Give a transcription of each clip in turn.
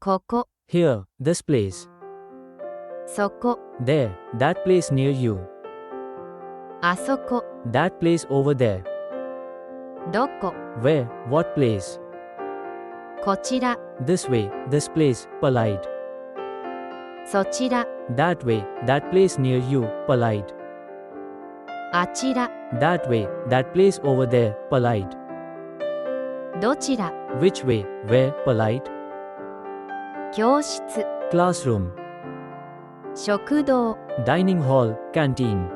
ここ、 Here, this place. そこ、 There, that place near you. あそこ、 That place over there. どこ、 Where, what place? こちら、 This way, this place, polite. そちら、 That way, that place near you, polite. あちら、 That way, that place over there, polite. どちら、 Which way, where, polite. 教室、 Classroom. 食堂、 Dining hall, canteen.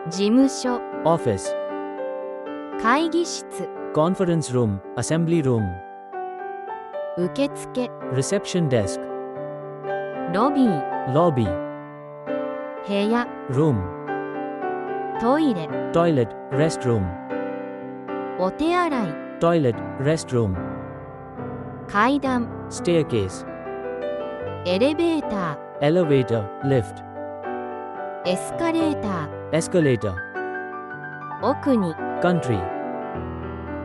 事務所、 Office. 会議室、 Conference room, assembly room. 受付、 Reception desk. ロビー、 Lobby. 部屋、 Room. トイレ、 Toilet, restroom. お手洗い、 Toilet, restroom. 階段、 Staircase. エレベータ Elevator, lift. ー、エスカレータ Escalator. ー、奥に、 Country.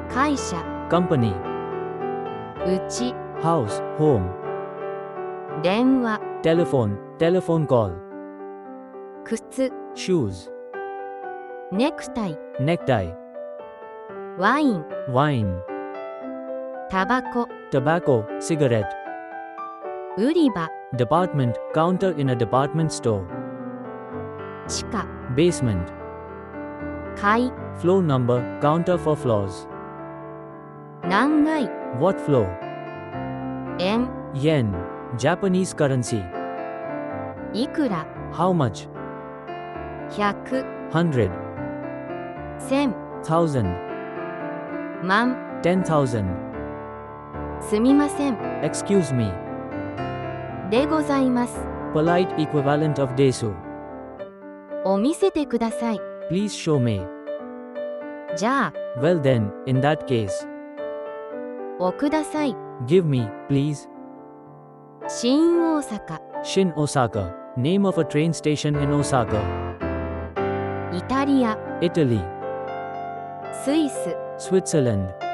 会社、 Company. うち、 House, home. 電話、 Telephone, telephone call. 靴、 Shoes. ネクタイ、 Necktie. ワイン、 Wine. タバコ、 Tobacco, cigarette. 売り場、 Department, counter in a department store. 地下、 Basement. 階、 Floor number, counter for floors. 何階、 What floor? 円、 Yen. Japanese currency. いくら、 How much? 100、 100. 1000、 1000. 万、 10,000. すみません、 Excuse me. でございます。 Polite equivalent of desu. を見せてください。 Please show me. じゃあ、 Well then, in that case. をください。 Give me, please. 新大阪、 Shin Osaka. Name of a train station in Osaka. イタリア、 Italy. スイス、 Switzerland.